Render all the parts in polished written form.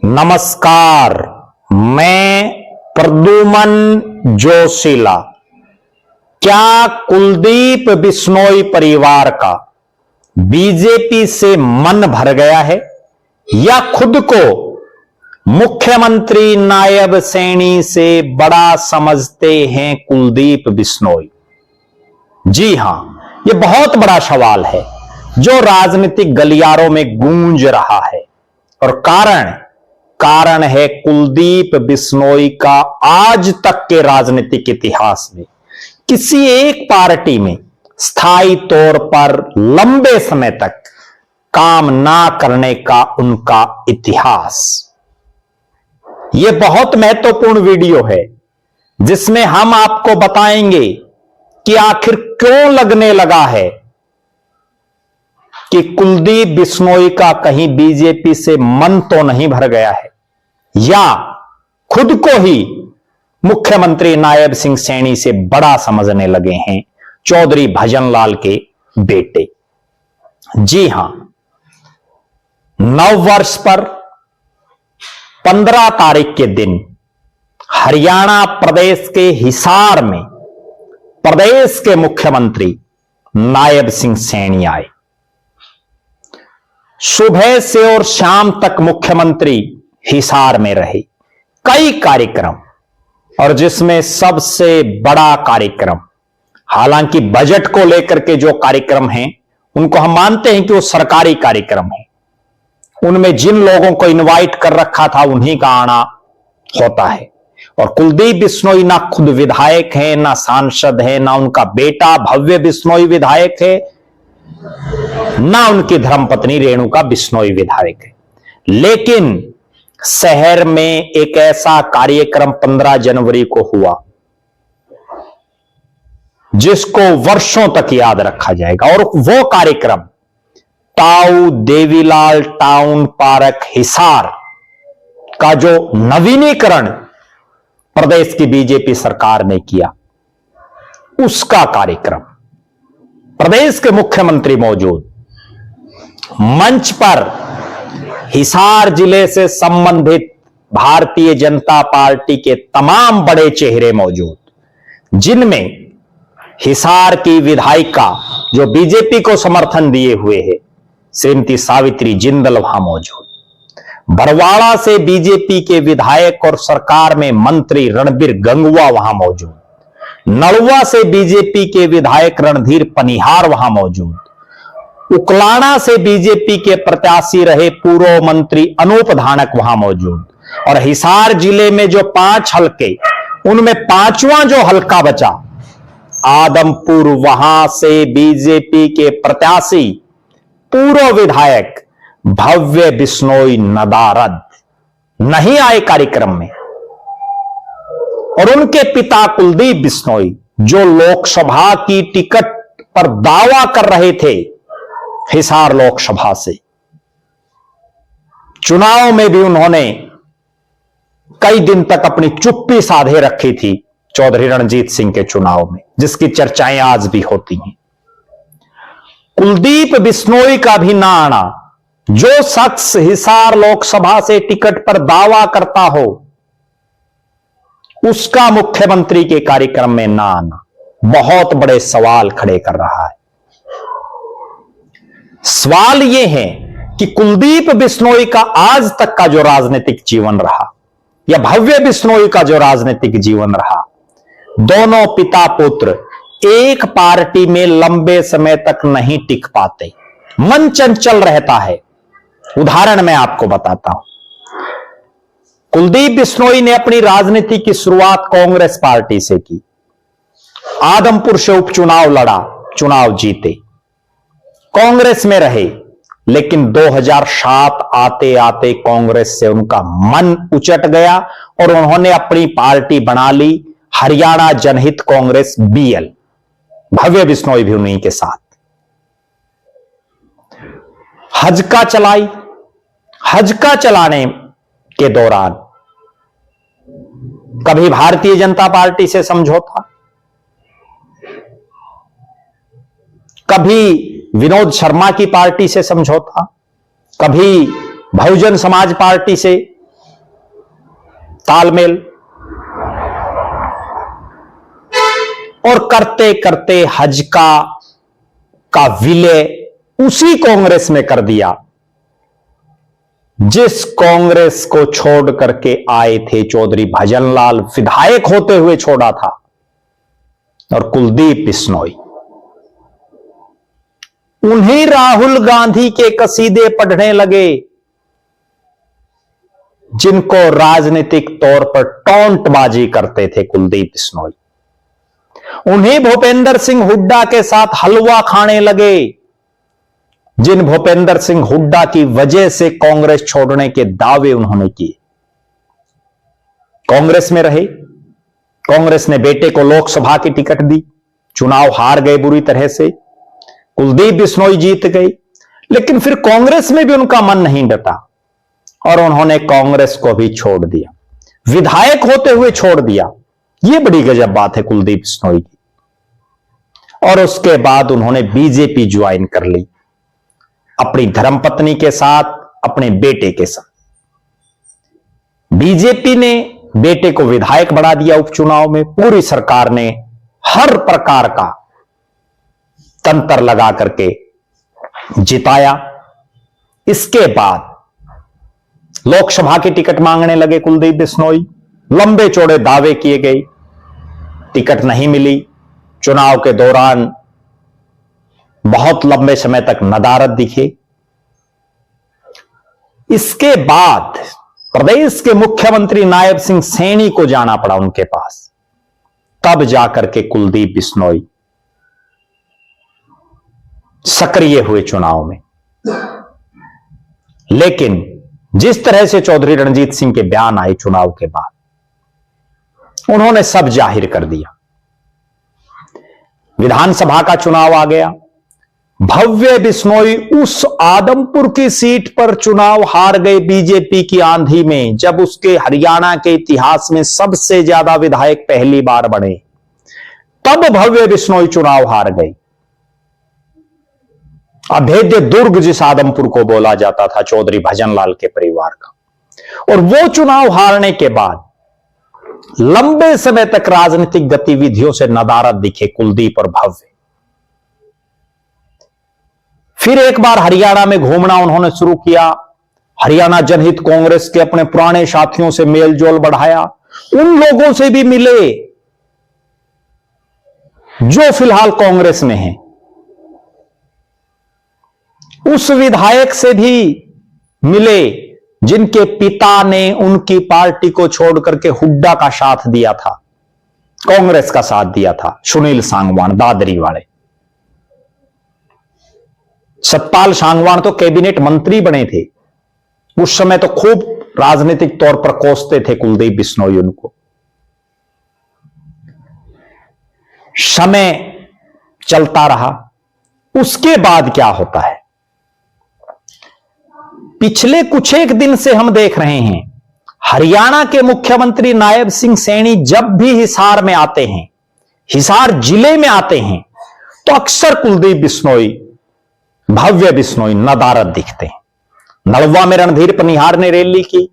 नमस्कार, मैं प्रद्युमन जोशीला। क्या कुलदीप बिश्नोई परिवार का बीजेपी से मन भर गया है या खुद को मुख्यमंत्री नायब सैनी से बड़ा समझते हैं कुलदीप बिश्नोई? जी हां, यह बहुत बड़ा सवाल है जो राजनीतिक गलियारों में गूंज रहा है और कारण है कुलदीप बिश्नोई का आज तक के राजनीतिक इतिहास में किसी एक पार्टी में स्थायी तौर पर लंबे समय तक काम ना करने का उनका इतिहास। यह बहुत महत्वपूर्ण वीडियो है जिसमें हम आपको बताएंगे कि आखिर क्यों लगने लगा है कि कुलदीप बिश्नोई का कहीं बीजेपी से मन तो नहीं भर गया है या खुद को ही मुख्यमंत्री नायब सिंह सैनी से बड़ा समझने लगे हैं चौधरी भजनलाल के बेटे। जी हां, नव वर्ष पर 15 तारीख के दिन हरियाणा प्रदेश के हिसार में प्रदेश के मुख्यमंत्री नायब सिंह सैनी आए। सुबह से और शाम तक मुख्यमंत्री हिसार में रहे। कई कार्यक्रम, और जिसमें सबसे बड़ा कार्यक्रम, हालांकि बजट को लेकर के जो कार्यक्रम हैं उनको हम मानते हैं कि वो सरकारी कार्यक्रम है, उनमें जिन लोगों को इनवाइट कर रखा था उन्हीं का आना होता है। और कुलदीप बिश्नोई ना खुद विधायक है, ना सांसद है, ना उनका बेटा भव्य बिश्नोई विधायक है, ना उनकी धर्मपत्नी रेणुका बिश्नोई विधायक है। लेकिन शहर में एक ऐसा कार्यक्रम 15 जनवरी को हुआ जिसको वर्षों तक याद रखा जाएगा, और वो कार्यक्रम ताऊ देवीलाल टाउन पार्क हिसार का जो नवीनीकरण प्रदेश की बीजेपी सरकार ने किया, उसका कार्यक्रम। प्रदेश के मुख्यमंत्री मौजूद, मंच पर हिसार जिले से संबंधित भारतीय जनता पार्टी के तमाम बड़े चेहरे मौजूद, जिनमें हिसार की विधायिका जो बीजेपी को समर्थन दिए हुए है श्रीमती सावित्री जिंदल वहां मौजूद, बरवाड़ा से बीजेपी के विधायक और सरकार में मंत्री रणबीर गंगवा वहां मौजूद, नलवा से बीजेपी के विधायक रणधीर पनिहार वहां मौजूद, उकलाना से बीजेपी के प्रत्याशी रहे पूर्व मंत्री अनूप धानक वहां मौजूद, और हिसार जिले में जो 5 हलके, उनमें 5वां जो हलका बचा आदमपुर, वहां से बीजेपी के प्रत्याशी पूर्व विधायक भव्य बिश्नोई नदारद नहीं आए कार्यक्रम में। और उनके पिता कुलदीप बिश्नोई जो लोकसभा की टिकट पर दावा कर रहे थे हिसार लोकसभा से, चुनाव में भी उन्होंने कई दिन तक अपनी चुप्पी साधे रखी थी चौधरी रणजीत सिंह के चुनाव में, जिसकी चर्चाएं आज भी होती हैं। कुलदीप बिश्नोई का भी ना आना, जो शख्स हिसार लोकसभा से टिकट पर दावा करता हो उसका मुख्यमंत्री के कार्यक्रम में ना आना बहुत बड़े सवाल खड़े कर रहा है। सवाल यह है कि कुलदीप बिश्नोई का आज तक का जो राजनीतिक जीवन रहा या भव्य बिश्नोई का जो राजनीतिक जीवन रहा, दोनों पिता पुत्र एक पार्टी में लंबे समय तक नहीं टिक पाते, मन चंचल रहता है। उदाहरण मैं आपको बताता हूं। कुलदीप बिश्नोई ने अपनी राजनीति की शुरुआत कांग्रेस पार्टी से की, आदमपुर से उपचुनाव लड़ा, चुनाव जीते, कांग्रेस में रहे, लेकिन 2007 आते आते कांग्रेस से उनका मन उचट गया और उन्होंने अपनी पार्टी बना ली हरियाणा जनहित कांग्रेस BL, भव्य बिश्नोई भी उन्हीं के साथ। हजका चलाई, हजका चलाने के दौरान कभी भारतीय जनता पार्टी से समझौता, कभी विनोद शर्मा की पार्टी से समझौता, कभी बहुजन समाज पार्टी से तालमेल, और करते करते हज का विलय उसी कांग्रेस में कर दिया जिस कांग्रेस को छोड़ करके आए थे चौधरी भजनलाल, विधायक होते हुए छोड़ा था, और कुलदीप बिश्नोई। उन्हीं राहुल गांधी के कसीदे पढ़ने लगे जिनको राजनीतिक तौर पर टोंटबाजी करते थे कुलदीप बिश्नोई। उन्हीं भूपेंद्र सिंह हुड्डा के साथ हलवा खाने लगे जिन भूपेंद्र सिंह हुड्डा की वजह से कांग्रेस छोड़ने के दावे उन्होंने किए। कांग्रेस में रहे, कांग्रेस ने बेटे को लोकसभा की टिकट दी, चुनाव हार गए बुरी तरह से, कुलदीप बिश्नोई जीत गए, लेकिन फिर कांग्रेस में भी उनका मन नहीं डटा और उन्होंने कांग्रेस को भी छोड़ दिया, विधायक होते हुए छोड़ दिया। यह बड़ी गजब बात है कुलदीप बिश्नोई की। और उसके बाद उन्होंने बीजेपी ज्वाइन कर ली, अपनी धर्मपत्नी के साथ, अपने बेटे के साथ। बीजेपी ने बेटे को विधायक बढ़ा दिया उपचुनाव में, पूरी सरकार ने हर प्रकार का तंत्र लगा करके जिताया। इसके बाद लोकसभा की टिकट मांगने लगे कुलदीप बिश्नोई, लंबे चौड़े दावे किए गए, टिकट नहीं मिली। चुनाव के दौरान बहुत लंबे समय तक नदारद दिखे। इसके बाद प्रदेश के मुख्यमंत्री नायब सिंह सैनी को जाना पड़ा उनके पास, तब जाकर के कुलदीप बिश्नोई सक्रिय हुए चुनाव में। लेकिन जिस तरह से चौधरी रणजीत सिंह के बयान आए चुनाव के बाद, उन्होंने सब जाहिर कर दिया। विधानसभा का चुनाव आ गया, भव्य बिश्नोई उस आदमपुर की सीट पर चुनाव हार गए बीजेपी की आंधी में, जब उसके हरियाणा के इतिहास में सबसे ज्यादा विधायक पहली बार बने, तब भव्य बिश्नोई चुनाव हार गए। अभेद्य दुर्ग जिस आदमपुर को बोला जाता था चौधरी भजनलाल के परिवार का, और वो चुनाव हारने के बाद लंबे समय तक राजनीतिक गतिविधियों से नदारद दिखे कुलदीप और भव्य। फिर एक बार हरियाणा में घूमना उन्होंने शुरू किया, हरियाणा जनहित कांग्रेस के अपने पुराने साथियों से मेलजोल बढ़ाया, उन लोगों से भी मिले जो फिलहाल कांग्रेस में हैं, उस विधायक से भी मिले जिनके पिता ने उनकी पार्टी को छोड़ करके हुड्डा का साथ दिया था, कांग्रेस का साथ दिया था, सुनील सांगवान दादरी वाले। सतपाल सांगवान तो कैबिनेट मंत्री बने थे उस समय, तो खूब राजनीतिक तौर पर कोसते थे कुलदीप बिश्नोई उनको। समय चलता रहा, उसके बाद क्या होता है, पिछले कुछ एक दिन से हम देख रहे हैं हरियाणा के मुख्यमंत्री नायब सिंह सैनी जब भी हिसार में आते हैं, हिसार जिले में आते हैं, तो अक्सर कुलदीप बिश्नोई, भव्य बिश्नोई नदारद दिखते हैं। नलवा में रणधीर पनिहार ने रैली की,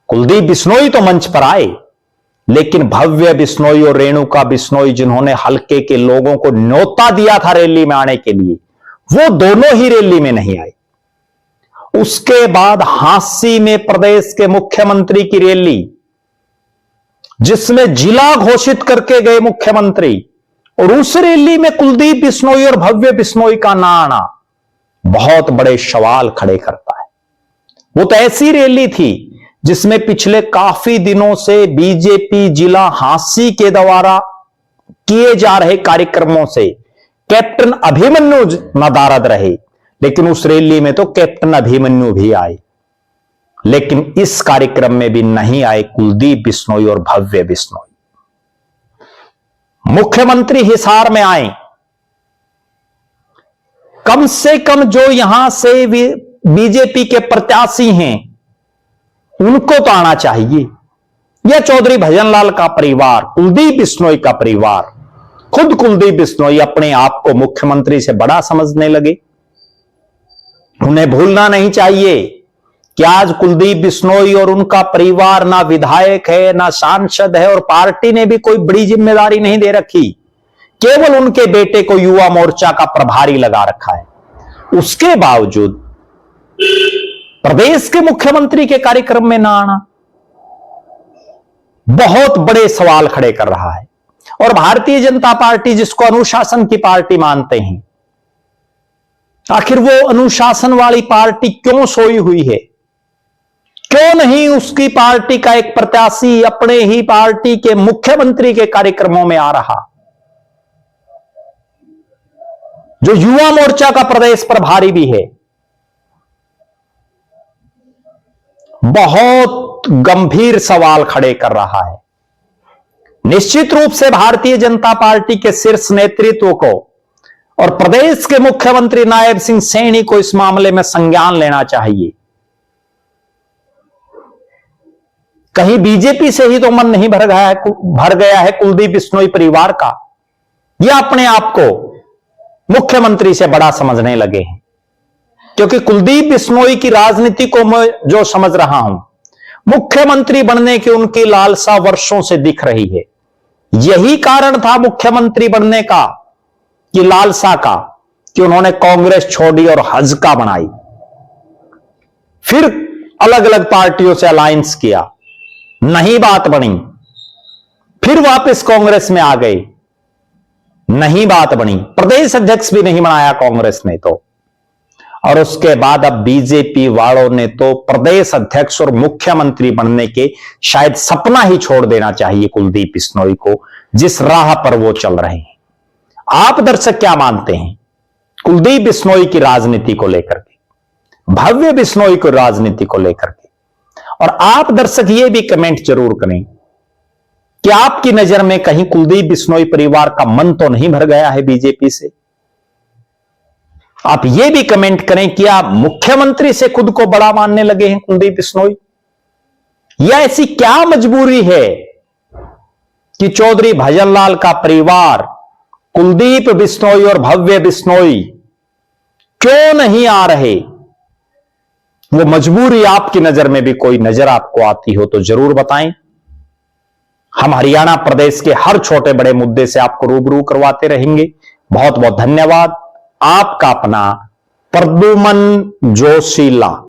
कुलदीप बिश्नोई तो मंच पर आए, लेकिन भव्य बिश्नोई और रेणुका बिश्नोई जिन्होंने हल्के के लोगों को न्योता दिया था रैली में आने के लिए, वो दोनों ही रैली में नहीं आए। उसके बाद हांसी में प्रदेश के मुख्यमंत्री की रैली, जिसमें जिला घोषित करके गए मुख्यमंत्री, और उस रैली में कुलदीप बिश्नोई और भव्य बिश्नोई का ना आना बहुत बड़े सवाल खड़े करता है। वो तो ऐसी रैली थी जिसमें पिछले काफी दिनों से बीजेपी जिला हांसी के द्वारा किए जा रहे कार्यक्रमों से कैप्टन अभिमन्यु नदारद रहे, लेकिन उस रैली में तो कैप्टन अभिमन्यु भी आए, लेकिन इस कार्यक्रम में भी नहीं आए कुलदीप बिश्नोई और भव्य बिश्नोई। मुख्यमंत्री हिसार में आए, कम से कम जो यहां से बीजेपी के प्रत्याशी हैं उनको तो आना चाहिए। यह चौधरी भजनलाल का परिवार, कुलदीप बिश्नोई का परिवार, खुद कुलदीप बिश्नोई अपने आप को मुख्यमंत्री से बड़ा समझने लगे। उन्हें भूलना नहीं चाहिए कि आज कुलदीप बिश्नोई और उनका परिवार ना विधायक है ना सांसद है और पार्टी ने भी कोई बड़ी जिम्मेदारी नहीं दे रखी, केवल उनके बेटे को युवा मोर्चा का प्रभारी लगा रखा है। उसके बावजूद प्रदेश के मुख्यमंत्री के कार्यक्रम में ना आना बहुत बड़े सवाल खड़े कर रहा है। और भारतीय जनता पार्टी, जिसको अनुशासन की पार्टी मानते हैं, आखिर वो अनुशासन वाली पार्टी क्यों सोई हुई है? क्यों नहीं उसकी पार्टी का एक प्रत्याशी अपने ही पार्टी के मुख्यमंत्री के कार्यक्रमों में आ रहा, जो युवा मोर्चा का प्रदेश प्रभारी भी है? बहुत गंभीर सवाल खड़े कर रहा है। निश्चित रूप से भारतीय जनता पार्टी के शीर्ष नेतृत्व को और प्रदेश के मुख्यमंत्री नायब सिंह सैनी को इस मामले में संज्ञान लेना चाहिए। कहीं बीजेपी से ही तो मन नहीं भर गया है कुलदीप बिश्नोई परिवार का, या अपने आप को मुख्यमंत्री से बड़ा समझने लगे हैं? क्योंकि कुलदीप बिश्नोई की राजनीति को मैं जो समझ रहा हूं, मुख्यमंत्री बनने की उनकी लालसा वर्षों से दिख रही है। यही कारण था मुख्यमंत्री बनने का, कि लालसा का, कि उन्होंने कांग्रेस छोड़ी और हजका बनाई, फिर अलग अलग पार्टियों से अलायंस किया, नहीं बात बनी, फिर वापस कांग्रेस में आ गए, नहीं बात बनी, प्रदेश अध्यक्ष भी नहीं बनाया कांग्रेस ने तो, और उसके बाद अब बीजेपी वालों ने तो प्रदेश अध्यक्ष और मुख्यमंत्री बनने के शायद सपना ही छोड़ देना चाहिए कुलदीप बिश्नोई को, जिस राह पर वो चल रहे हैं। आप दर्शक क्या मानते हैं कुलदीप बिश्नोई की राजनीति को लेकर के, भव्य बिश्नोई की राजनीति को लेकर के? और आप दर्शक ये भी कमेंट जरूर करें कि आपकी नजर में कहीं कुलदीप बिश्नोई परिवार का मन तो नहीं भर गया है बीजेपी से? आप ये भी कमेंट करें कि आप मुख्यमंत्री से खुद को बड़ा मानने लगे हैं कुलदीप बिश्नोई, या ऐसी क्या मजबूरी है कि चौधरी भजनलाल का परिवार कुलदीप बिश्नोई और भव्य बिश्नोई क्यों नहीं आ रहे? वो मजबूरी आपकी नजर में भी कोई नजर आपको आती हो तो जरूर बताएं। हम हरियाणा प्रदेश के हर छोटे बड़े मुद्दे से आपको रूबरू करवाते रहेंगे। बहुत बहुत धन्यवाद। आपका अपना प्रद्युमन जोशीला।